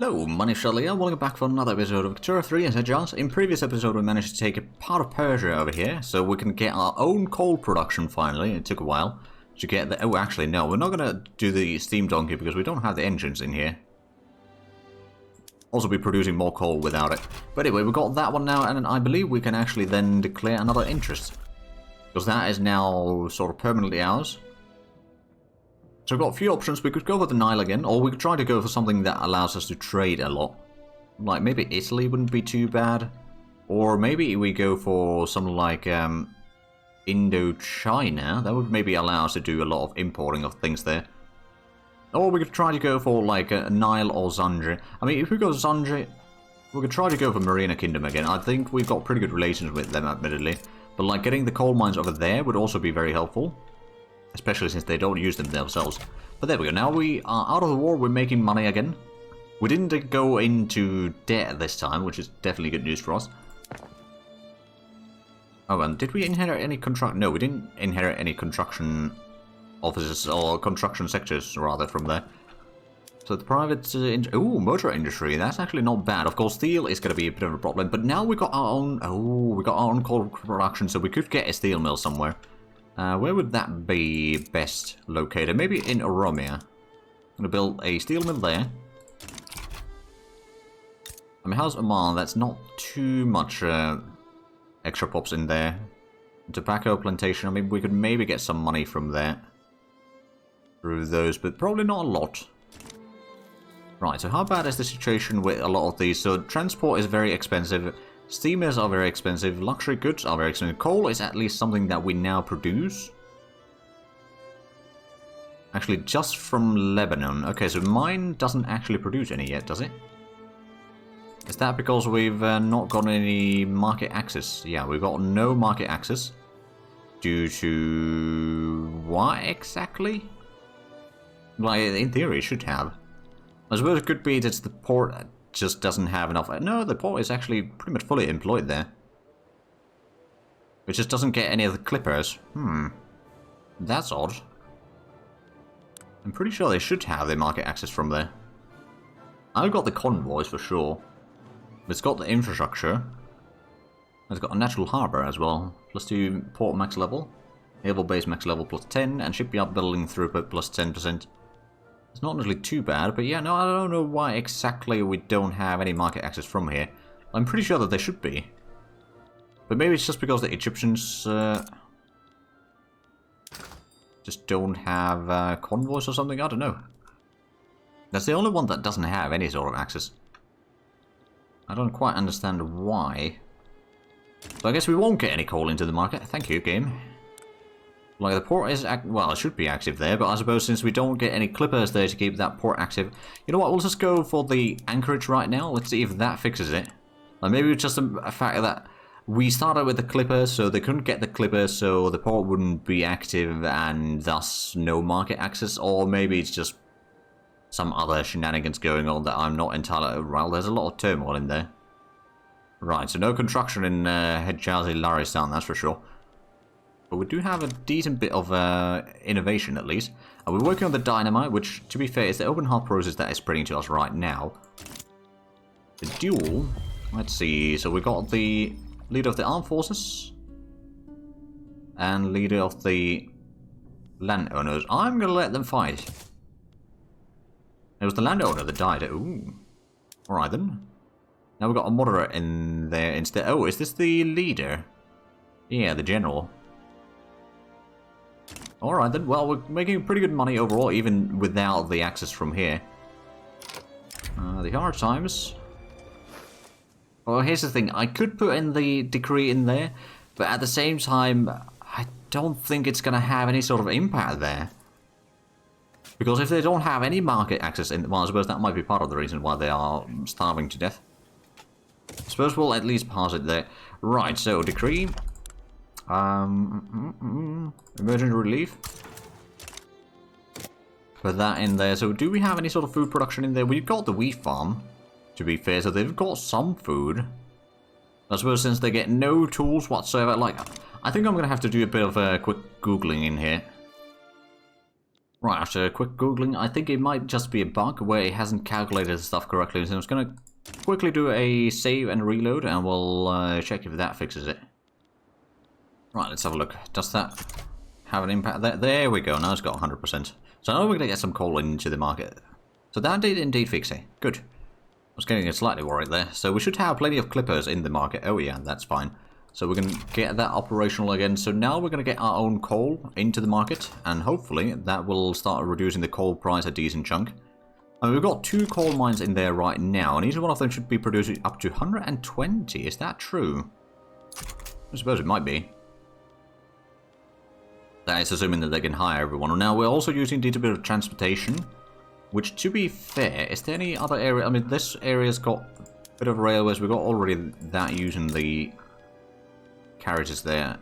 Hello, my name's Shirley, and welcome back for another episode of Ep14 as Hedjaz. In previous episode we managed to take a part of Persia over here, so we can get our own coal production finally. It took a while to get the... Oh, actually no, we're not gonna do the steam donkey because we don't have the engines in here. Also be producing more coal without it. But anyway, we got that one now, and I believe we can actually then declare another interest. Because that is now sort of permanently ours. So we've got a few options. We could go for the Nile again, or we could try to go for something that allows us to trade a lot. Like maybe Italy wouldn't be too bad. Or maybe we go for something like Indochina. That would maybe allow us to do a lot of importing of things there. Or we could try to go for like a Nile or Zanji. I mean, if we go Zanji, we could try to go for Marina Kingdom again. I think we've got pretty good relations with them, admittedly. But like getting the coal mines over there would also be very helpful. Especially since they don't use them themselves. But there we go. Now we are out of the war. We're making money again. We didn't go into debt this time, which is definitely good news for us. Oh, and did we inherit any construction? No, we didn't inherit any construction offices or construction sectors, rather, from there. So the private... ooh, motor industry. That's actually not bad. Of course, steel is going to be a bit of a problem. But now we got our own... Oh, we got our own coal production, so we could get a steel mill somewhere. Where would that be best located? Maybe in Oromia. I'm going to build a steel mill there. I mean, how's Oman? That's not too much extra pops in there. Tobacco plantation, I mean, we could maybe get some money from there. Through those, but probably not a lot. Right, so how bad is the situation with a lot of these? So transport is very expensive. Steamers are very expensive, luxury goods are very expensive. Coal is at least something that we now produce. Actually, just from Lebanon. Okay, so mine doesn't actually produce any yet, does it? Is that because we've not got any market access? Yeah, we've got no market access. Due to... what exactly? Well, in theory, it should have. I suppose it could be that the port... just doesn't have enough. No, the port is actually pretty much fully employed there. It just doesn't get any of the clippers. That's odd. I'm pretty sure they should have their market access from there. I've got the convoys for sure. It's got the infrastructure. It's got a natural harbour as well. +2 port max level. Naval base max level +10. And shipyard building throughput +10%. It's not really too bad, but yeah, no, I don't know why exactly we don't have any market access from here. I'm pretty sure that they should be. But maybe it's just because the Egyptians just don't have convoys or something, I don't know. That's the only one that doesn't have any sort of access. I don't quite understand why. So I guess we won't get any coal into the market. Thank you, game. Like, the port is, well, it should be active there, but I suppose since we don't get any clippers there to keep that port active, you know what, we'll just go for the anchorage right now. Let's see if that fixes it. Like, maybe it's just a fact that we started with the clippers, so they couldn't get the clippers, so the port wouldn't be active, and thus no market access, or maybe it's just some other shenanigans going on that I'm not entirely... Well, there's a lot of turmoil in there. Right, so no construction in Hedjaz Laristan, that's for sure. But we do have a decent bit of innovation, at least. And we're working on the dynamite, which, to be fair, is the open heart process that is spreading to us right now. The duel... Let's see. So we got the leader of the armed forces. And leader of the landowners. I'm going to let them fight. It was the landowner that died. Ooh. Alright, then. Now we've got a moderate in there instead. Oh, is this the leader? Yeah, the general. Alright then, well, we're making pretty good money overall, even without the access from here. The hard times. Well, here's the thing, I could put in the decree in there, but at the same time, I don't think it's going to have any sort of impact there. Because if they don't have any market access, well, I suppose that might be part of the reason why they are starving to death. I suppose we'll at least pass it there. Right, so decree... emergency relief. Put that in there. So do we have any sort of food production in there? We've got the wheat farm, to be fair, so they've got some food. I suppose since they get no tools whatsoever, like, I think I'm going to have to do a bit of quick Googling in here. Right, after a quick googling, I think it might just be a bug where it hasn't calculated the stuff correctly, so I'm just gonna quickly do a save and reload, and we'll check if that fixes it. Right, let's have a look. Does that have an impact there? There we go, now it's got 100%. So now we're gonna get some coal into the market. So that did indeed fix it. Good. I was getting slightly worried there. So we should have plenty of clippers in the market. Oh yeah, that's fine. So we're going to get that operational again. So now we're going to get our own coal into the market. And hopefully that will start reducing the coal price a decent chunk. I mean, we've got 2 coal mines in there right now. And each one of them should be producing up to 120. Is that true? I suppose it might be. That is assuming that they can hire everyone. Now we're also using a little bit of transportation. Which, to be fair, is there any other area? I mean, this area's got a bit of railways. We've got already that using the carriages there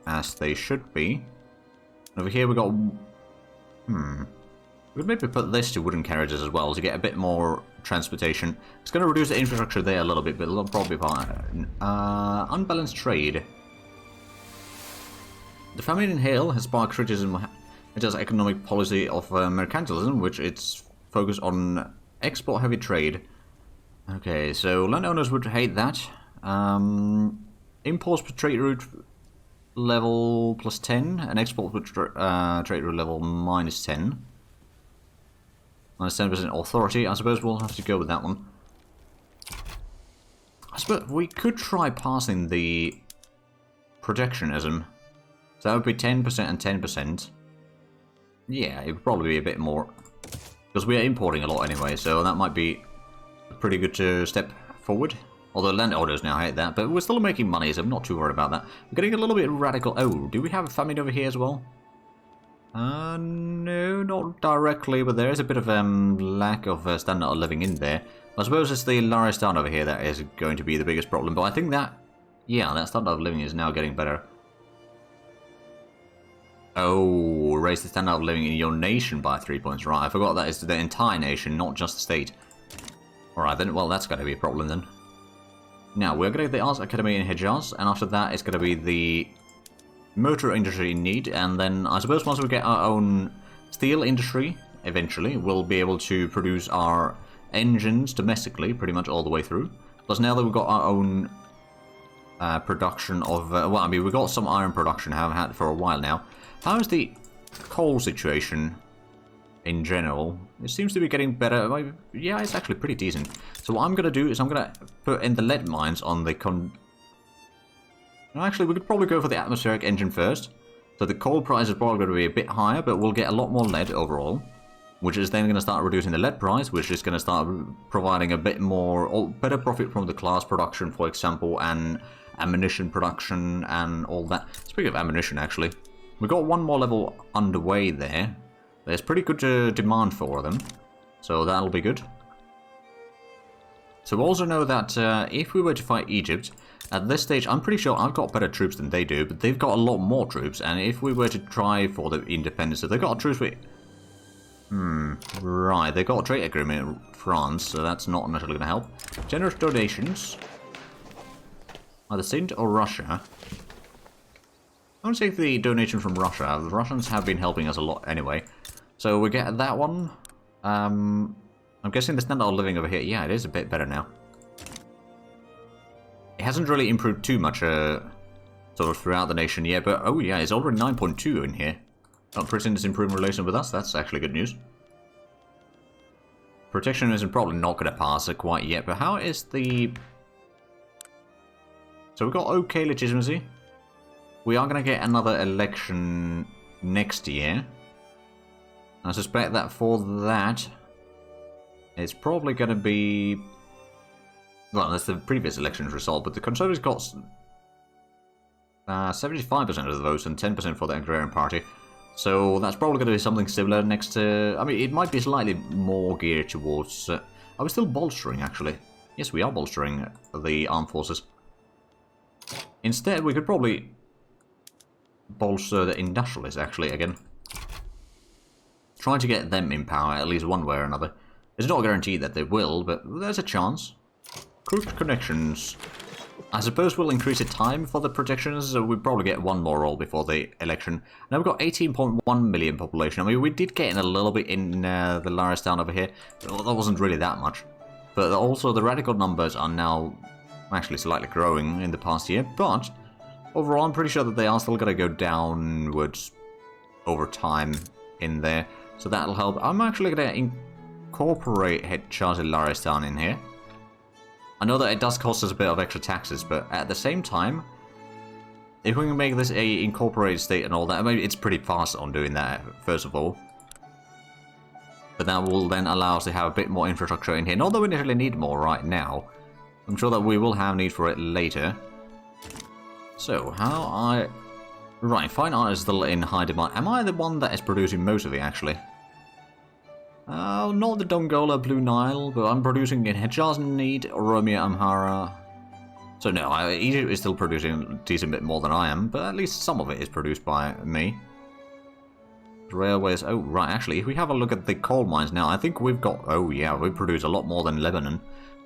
as they should be. Over here we've got... We could maybe put this to wooden carriages as well to get a bit more transportation. It's going to reduce the infrastructure there a little bit, but it'll probably be fine. Unbalanced trade. The famine in Hale has sparked criticism. It has economic policy of mercantilism, which it's focused on export-heavy trade. Okay, so landowners would hate that. Imports per trade route level plus 10, and export per trade route level minus 10. Minus 10% authority. I suppose we'll have to go with that one. I suppose we could try passing the protectionism. So that would be 10% and 10%. Yeah, it would probably be a bit more. Because we are importing a lot anyway, so that might be a pretty good step forward. Although landowners now hate that, but we're still making money, so I'm not too worried about that. We're getting a little bit radical. Oh, do we have a famine over here as well? No, not directly, but there is a bit of lack of standard of living in there. I suppose it's the Laristan over here that is going to be the biggest problem, but I think that, yeah, that standard of living is now getting better. Oh, raise the standard of living in your nation by 3 points. Right, I forgot that is the entire nation, not just the state. Alright then, well that's going to be a problem then. Now, we're going to get the Arts Academy in Hedjaz, and after that it's going to be the motor industry in need, and then I suppose once we get our own steel industry, eventually, we'll be able to produce our engines domestically, pretty much all the way through. Plus now that we've got our own production of, well, I mean, we've got some iron production, haven't had it for a while now. How is the coal situation in general? It seems to be getting better. Yeah, it's actually pretty decent. So what I'm going to do is I'm going to put in the lead mines on the Actually, we could probably go for the atmospheric engine first. So the coal price is probably going to be a bit higher, but we'll get a lot more lead overall. Which is then going to start reducing the lead price, which is going to start providing a bit more, or better profit from the class production, for example, and ammunition production and all that. Speaking of ammunition, actually, we got one more level underway there. There's pretty good demand for them, so that'll be good. So we also know that if we were to fight Egypt, at this stage, I'm pretty sure I've got better troops than they do, but they've got a lot more troops, and if we were to try for the independence, so they've got troops with... right, they've got a trade agreement with France, so that's not necessarily going to help. Generous donations. Either Saint or Russia. I want to take the donation from Russia. The Russians have been helping us a lot anyway. So we get that one. I'm guessing the standard of living over here. Yeah, it is a bit better now. It hasn't really improved too much sort of throughout the nation yet, but oh yeah, it's already 9.2 in here. Britain is improving relation with us. That's actually good news. Protectionism probably not going to pass it quite yet, but how is the... So we've got okay legitimacy. We are going to get another election next year. I suspect that for that, it's probably going to be... Well, that's the previous election's result, but the Conservatives got 75% of the votes and 10% for the Agrarian Party. So that's probably going to be something similar next to... I mean, it might be slightly more geared towards... are we still bolstering, actually? Yes, we are bolstering the armed forces. Instead, we could probably bolster the industrialists, actually, again. Trying to get them in power, at least one way or another. It's not guaranteed that they will, but there's a chance. Crooked connections. I suppose we'll increase the time for the projections, so we'll probably get one more roll before the election. Now we've got 18.1 million population. I mean, we did get in a little bit in the Laristan over here. That wasn't really that much. But also the radical numbers are now actually slightly growing in the past year. But overall, I'm pretty sure that they are still going to go downwards over time in there. So that'll help. I'm actually going to incorporate Hedjaz and Laristan in here. I know that it does cost us a bit of extra taxes, but at the same time, if we can make this a incorporated state and all that, I mean, it's pretty fast on doing that, first of all. But that will then allow us to have a bit more infrastructure in here. Not that we necessarily need more right now. I'm sure that we will have need for it later. So, Right, fine art is still in high demand. Am I the one that is producing most of it, actually? Not the Dongola Blue Nile, but I'm producing in Hedjaz, Need, Oromia, Amhara. So no, Egypt is still producing a decent bit more than I am, but at least some of it is produced by me. Railways, oh right, actually, if we have a look at the coal mines now, I think we've got, oh yeah, we produce a lot more than Lebanon.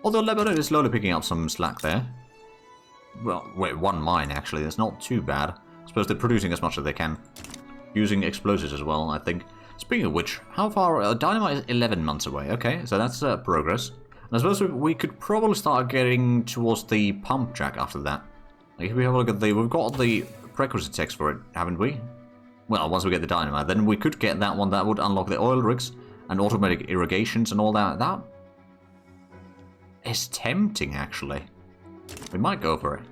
Although Lebanon is slowly picking up some slack there. Well, wait, one mine actually, that's not too bad. I suppose they're producing as much as they can. Using explosives as well, I think. Speaking of which, how far... Dynamite is 11 months away. Okay, so that's progress. And I suppose we could probably start getting towards the pump jack after that. Like, if we have a look at the... We've got the prerequisite text for it, haven't we? Well, once we get the dynamite, then we could get that one that would unlock the oil rigs and automatic irrigations and all that. That is tempting, actually. We might go for it.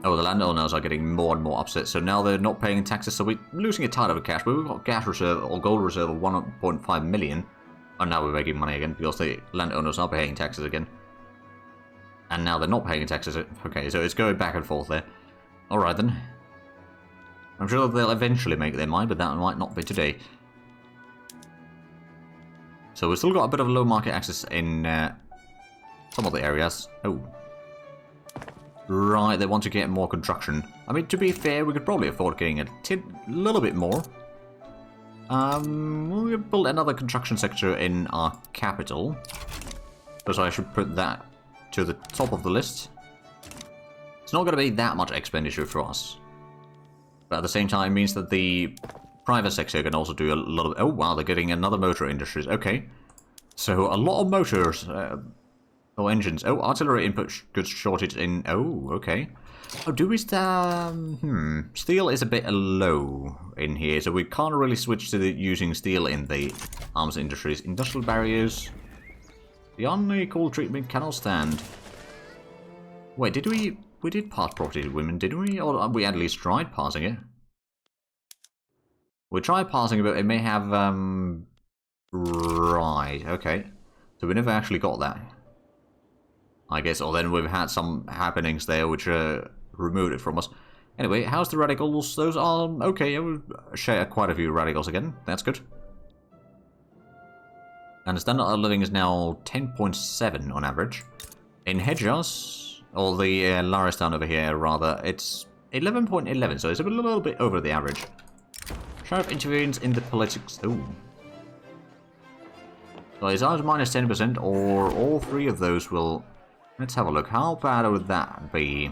Oh, the landowners are getting more and more upset, so now they're not paying taxes, so we're losing a ton of cash, but we've got gas reserve or gold reserve of 1.5 million. And now we're making money again, because the landowners are paying taxes again. And now they're not paying taxes. Okay, so it's going back and forth there. Alright then. I'm sure they'll eventually make their mind, but that might not be today. So we've still got a bit of low market access in some of the areas. Oh. Right, they want to get more construction. I mean, to be fair, we could probably afford getting a little bit more. We'll build another construction sector in our capital. So I should put that to the top of the list. It's not going to be that much expenditure for us. But at the same time, it means that the private sector can also do a lot of... Oh, wow, they're getting another motor industries. Okay. So, a lot of motors... Oh, engines. Oh, artillery input goods shortage in... Oh, okay. Oh, do we Steel is a bit low in here, so we can't really switch to using steel in the arms industries. Industrial barriers. The unequal treatment cannot stand. Wait, did we... We did pass property to women, didn't we? Or we at least tried passing it. We tried passing it, but it may have... Right, okay. So we never actually got that. I guess, or then we've had some happenings there which removed it from us. Anyway, how's the radicals? Those are okay. We share quite a few radicals again. That's good. And the standard of living is now 10.7 on average. In Hedjaz, or the Laristan over here, rather, it's 11.11, so it's a little bit over the average. Sheriff intervenes in the politics. Ooh. So it's either minus 10%, or all three of those will... Let's have a look. How bad would that be?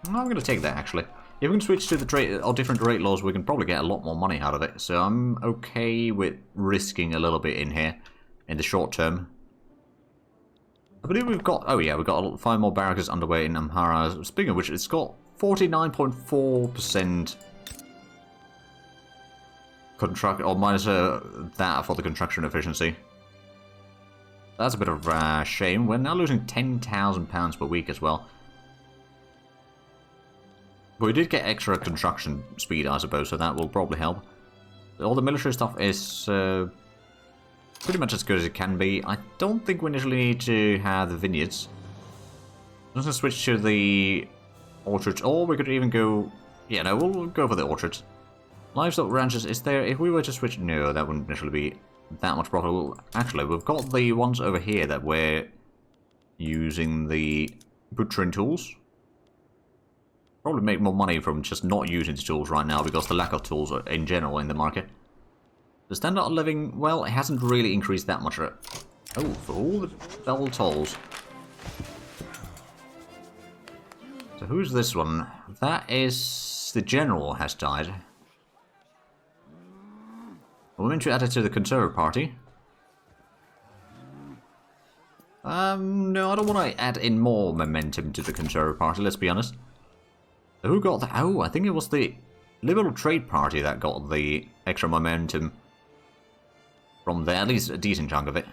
I'm going to take that, actually. If we can switch to the trade or different rate laws, we can probably get a lot more money out of it. So I'm okay with risking a little bit in here in the short term. I believe we've got... Oh, yeah, we've got 5 more barracks underway in Amhara. Speaking of which, it's got 49.4% contract... Or minus that for the construction efficiency. That's a bit of a shame. We're now losing £10,000 per week as well. But we did get extra construction speed, I suppose, so that will probably help. All the military stuff is pretty much as good as it can be. I don't think we initially need to have the vineyards. I'm just going to switch to the orchards, or we could even go... Yeah, no, we'll go for the orchards. Livestock ranches, is there... If we were to switch... No, that wouldn't initially be... that much profitable. Actually, we've got the ones over here that we're using the butchering tools. Probably make more money from just not using the tools right now because the lack of tools in general in the market. The standard of living, well, it hasn't really increased that much. Oh, for all the double tolls. So who's this one? That is... the general has died. We're meant to add it to the Conservative Party. No, I don't want to add in more momentum to the Conservative Party, let's be honest. So who got that? Oh, I think it was the Liberal Trade Party that got the extra momentum from there, at least a decent chunk of it.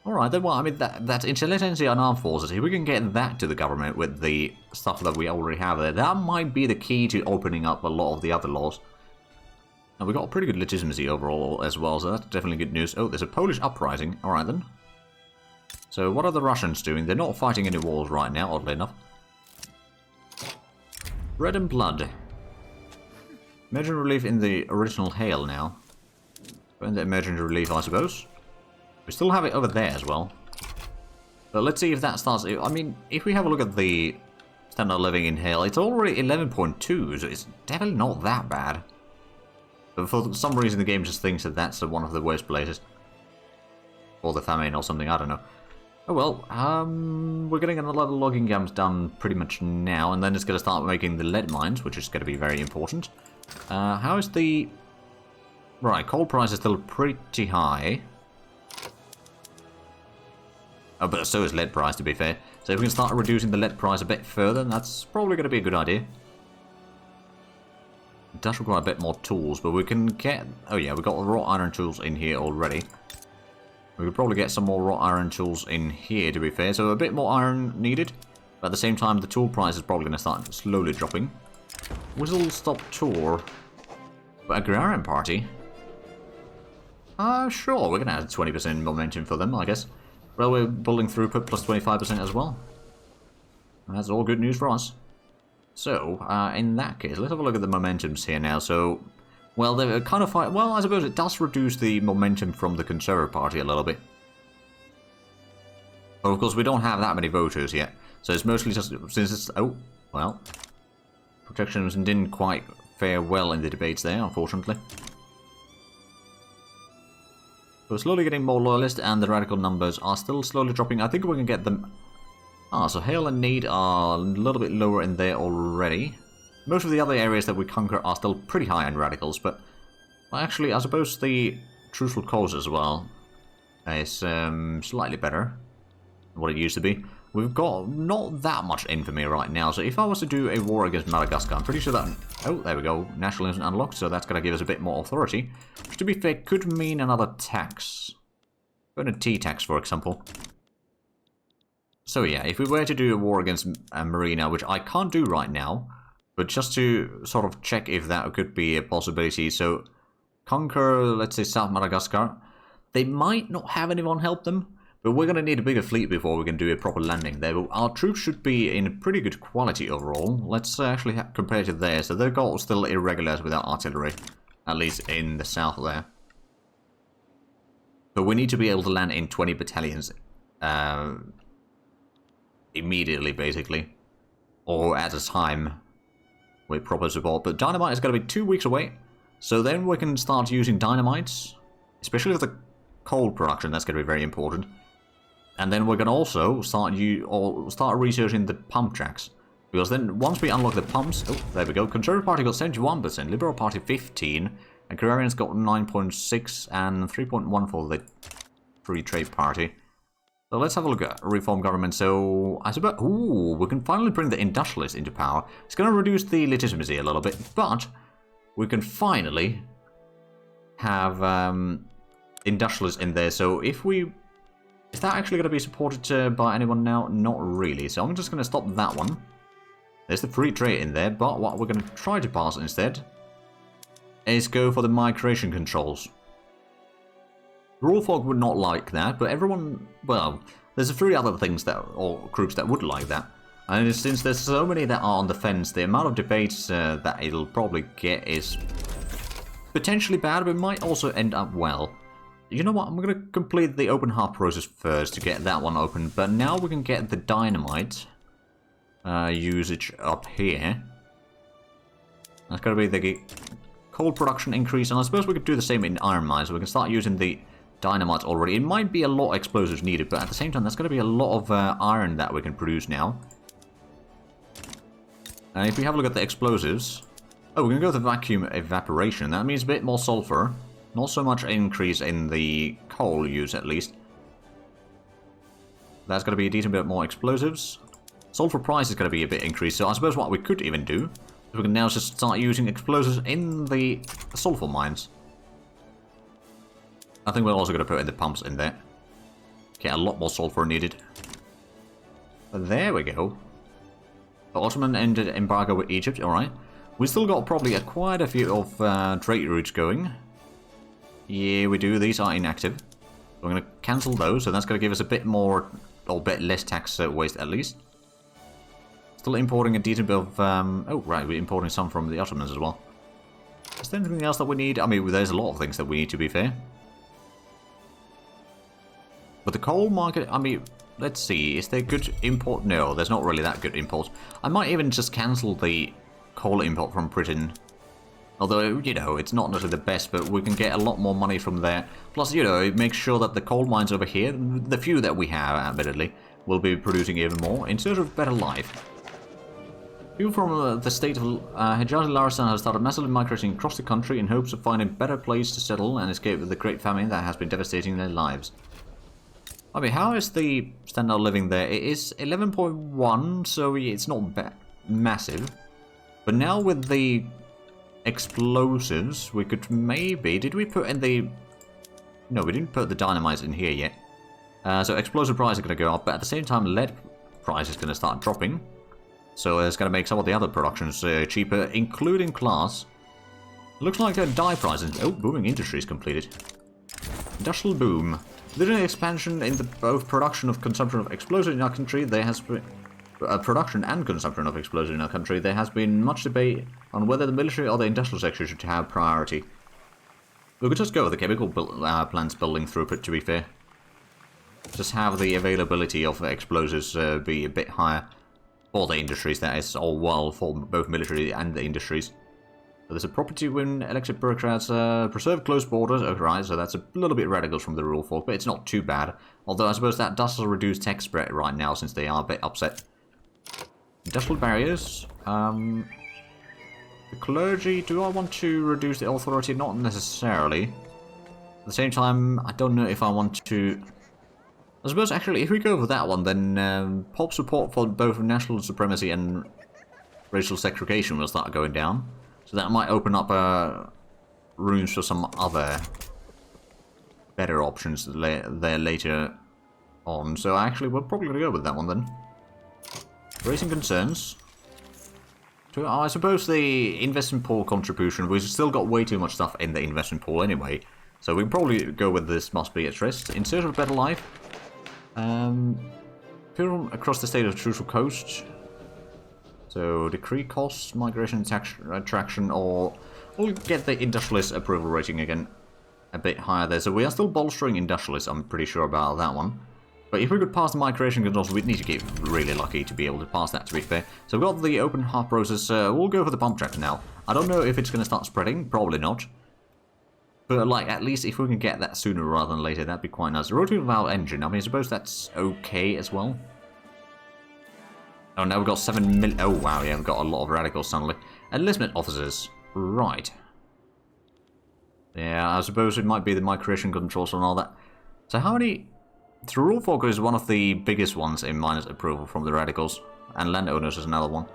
Alright then, well, I mean, that's intelligence and armed forces. If we can get that to the government with the stuff that we already have there, that might be the key to opening up a lot of the other laws. And we got a pretty good legitimacy overall as well, so that's definitely good news. Oh, there's a Polish uprising. Alright then. So what are the Russians doing? They're not fighting any wars right now, oddly enough. Bread and blood. Emergency relief in the original hail now. In the emergency relief, I suppose. We still have it over there as well. But let's see if that starts... I mean, if we have a look at the standard of living in Hale, it's already 11.2, so it's definitely not that bad. But for some reason the game just thinks that that's one of the worst places. Or the famine or something, I don't know. Oh well, we're getting a lot of logging camps done pretty much now, and then it's going to start making the lead mines, which is going to be very important. How is the... Right, coal price is still pretty high. Oh, but so is lead price, to be fair. So if we can start reducing the lead price a bit further, that's probably going to be a good idea. It does require a bit more tools, but we can get... Oh yeah, we've got the raw iron tools in here already. We could probably get some more raw iron tools in here, to be fair. So a bit more iron needed. But at the same time, the tool price is probably going to start slowly dropping. Whistle stop tour. But Agrarian Party? Sure, we're going to add 20% momentum for them, I guess. Railway building throughput plus 25% as well. That's all good news for us. So, in that case, let's have a look at the momentums here now. So, well, they're kind of... Well, I suppose it does reduce the momentum from the Conservative Party a little bit. But of course, we don't have that many voters yet. So it's mostly just... Since it's... Oh, well. Protectionism didn't quite fare well in the debates there, unfortunately. We're slowly getting more loyalist, and the radical numbers are still slowly dropping. I think we can get them... so Hail and Need are a little bit lower in there already. Most of the other areas that we conquer are still pretty high in radicals, but... Well, actually, I suppose the Truthful Cause as well is slightly better than what it used to be. We've got not that much infamy right now, so if I was to do a war against Madagascar, I'm pretty sure that... Oh, there we go. Nationalism unlocked, so that's going to give us a bit more authority. Which, to be fair, could mean another tax. Burn a tea tax, for example. So yeah, if we were to do a war against Marina, which I can't do right now, but just to sort of check if that could be a possibility, so conquer, let's say, South Madagascar. They might not have anyone help them, but we're going to need a bigger fleet before we can do a proper landing there. But our troops should be in pretty good quality overall. Let's actually compare to there. So they've got still irregulars without artillery, at least in the south there. But we need to be able to land in 20 battalions immediately, basically. Or at a time with proper support. But dynamite is going to be 2 weeks away. So then we can start using dynamites, especially for the coal production. That's going to be very important. And then we're going to also start researching the pump tracks. Because then, once we unlock the pumps... Oh, there we go. Conservative Party got 71%, Liberal Party 15%, and Agrarians got 9.6% and 3.1% for the Free Trade Party. So let's have a look at reform government. So, I suppose... Ooh, we can finally bring the industrialists into power. It's going to reduce the legitimacy a little bit, but we can finally have industrialists in there. So if we... Is that actually going to be supported by anyone now? Not really. So I'm just going to stop that one. There's the free trade in there, but what we're going to try to pass instead is go for the migration controls. Rural folk would not like that, but everyone... Well, there's 3 other things that... or groups that would like that. And since there's so many that are on the fence, the amount of debates that it'll probably get is potentially bad, but it might also end up well. You know what, I'm going to complete the open heart process first to get that one open, but now we can get the dynamite usage up here. That's going to be the coal production increase, and I suppose we could do the same in iron mines, so we can start using the dynamite already. It might be a lot of explosives needed, but at the same time, there's going to be a lot of iron that we can produce now. And if we have a look at the explosives... Oh, we're going to go to vacuum evaporation. That means a bit more sulfur. Not so much increase in the coal use, at least. That's going to be a decent bit more explosives. Sulfur price is going to be a bit increased, so I suppose what we could even do is we can now just start using explosives in the sulfur mines. I think we're also going to put in the pumps in there. Get a lot more sulfur needed. But there we go. The Ottoman ended embargo with Egypt, alright. We still got probably quite a few of trade routes going. Yeah, we do. These are inactive. We're going to cancel those, so that's going to give us a bit more, or a bit less tax waste at least. Still importing a decent bit of... oh, right, we're importing some from the Ottomans as well. Is there anything else that we need? I mean, there's a lot of things that we need, to be fair. But the coal market, I mean, let's see. Is there good import? No, there's not really that good import. I might even just cancel the coal import from Britain. Although, you know, it's not necessarily the best, but we can get a lot more money from there. Plus, you know, it makes sure that the coal mines over here, the few that we have, admittedly, will be producing even more in search of better life. People from the state of Hedjaz and Laristan have started massively migrating across the country in hopes of finding a better place to settle and escape the great famine that has been devastating their lives. I mean, how is the standard of living there? It is 11.1, so it's not massive. But now with the explosives, we could maybe... Did we put in the... No, we didn't put the dynamite in here yet. So explosive price is going to go up, but at the same time lead price is going to start dropping. So it's going to make some of the other productions cheaper, including glass. Looks like a dye price... Oh, booming industries completed. Industrial boom. During the expansion in both production of consumption of explosives in our country, there has been... production and consumption of explosives in our country, there has been much debate on whether the military or the industrial sector should have priority. We could just go with the chemical plants building throughput, to be fair. Just have the availability of explosives be a bit higher for the industries, that is, or well, for both military and the industries. So there's a property when elected bureaucrats preserve close borders. Oh, right, so that's a little bit radical from the rural folk, but it's not too bad. Although I suppose that does reduce tax spread right now, since they are a bit upset. Industrial barriers. The clergy, do I want to reduce the authority? Not necessarily. At the same time, I don't know if I want to... I suppose, actually, if we go for that one, then pop support for both national supremacy and racial segregation will start going down. So that might open up rooms for some other better options there later on. So actually, we're probably going to go with that one then. Raising concerns. I suppose the investment pool contribution, we've still got way too much stuff in the investment pool anyway. So we can probably go with this must be addressed. In search of a better life. People across the state of Trucial Coast. So decree costs, migration attraction, or we'll get the industrialist approval rating again a bit higher there. So we are still bolstering industrialists, I'm pretty sure about that one. But if we could pass the migration controls, we'd need to get really lucky to be able to pass that, to be fair. So we've got the open heart process. We'll go for the pump track now. I don't know if it's going to start spreading. Probably not. But, like, at least if we can get that sooner rather than later, that'd be quite nice. The rotating valve engine, I mean, I suppose that's okay as well. Oh, now we've got 7 million... Oh, wow, yeah, we've got a lot of radicals suddenly. Enlistment officers. Right. Yeah, I suppose it might be the migration controls and all that. So how many... The rural folk is one of the biggest ones in minus approval from the radicals. And landowners is another one.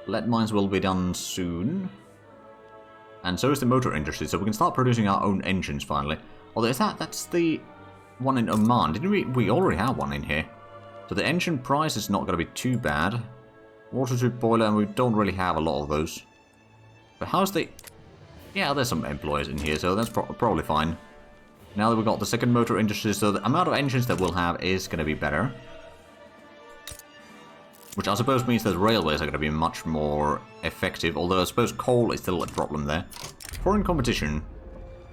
Lead mines will be done soon. And so is the motor industry, so we can start producing our own engines finally. Although that's the one in Oman. Didn't we already have one in here? So the engine price is not going to be too bad. Water tube boiler, and we don't really have a lot of those. But how's the... Yeah, there's some employers in here, so that's probably fine. Now that we've got the second motor industry, so the amount of engines that we'll have is going to be better. Which I suppose means that railways are going to be much more effective, although I suppose coal is still a problem there. Foreign competition.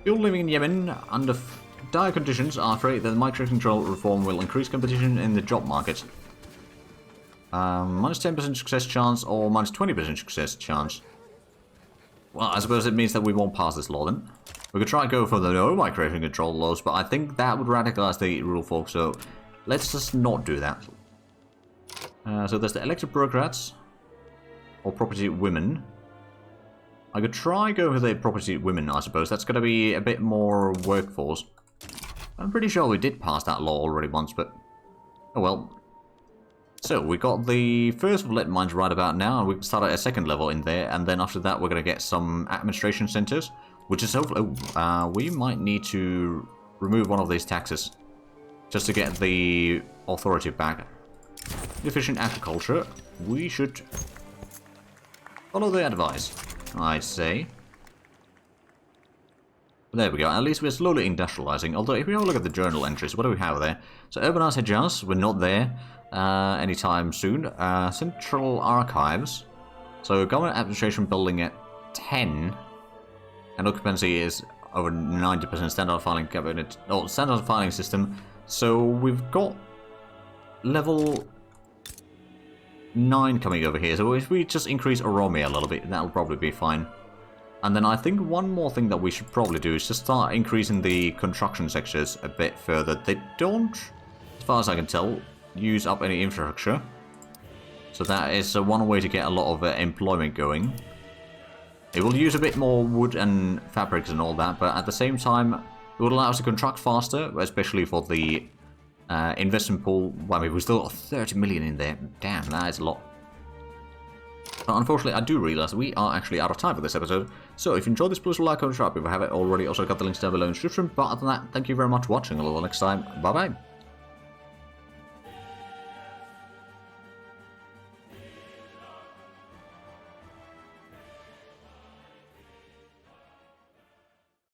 People living in Yemen under dire conditions are afraid that the migration control reform will increase competition in the job market. Minus 10% success chance or minus 20% success chance. Well, I suppose it means that we won't pass this law then. We could try and go for the no migration control laws, but I think that would radicalize the rural folk, so let's just not do that. So there's the elected bureaucrats. or property women. I could try go with a property women, I suppose. That's going to be a bit more workforce. I'm pretty sure we did pass that law already once, but... oh well. So, we got the first of lead mines right about now, and we can start at a second level in there, and then after that we're going to get some administration centers, which is hopefully... oh, we might need to remove one of these taxes, just to get the authority back. Efficient agriculture, we should follow the advice, I'd say. There we go, at least we're slowly industrializing, although if we have a look at the journal entries, what do we have there? So urbanized Hedjaz, we're not there anytime soon. Central Archives, so government administration building at 10, and occupancy is over 90%. Standard filing cabinet, oh, standard filing system, so we've got level 9 coming over here, so if we just increase Oromia a little bit, that'll probably be fine. And then I think one more thing that we should probably do is just start increasing the construction sectors a bit further. They don't, as far as I can tell, use up any infrastructure. So that is one way to get a lot of employment going. It will use a bit more wood and fabrics and all that, but at the same time, it would allow us to contract faster, especially for the investment pool. Well, I mean, we've still got 30 million in there. Damn, that is a lot. But unfortunately, I do realize we are actually out of time for this episode. So if you enjoyed this, please like and subscribe if you haven't already. Also, got the links down below in the description. But other than that, thank you very much for watching. Until next time, bye bye.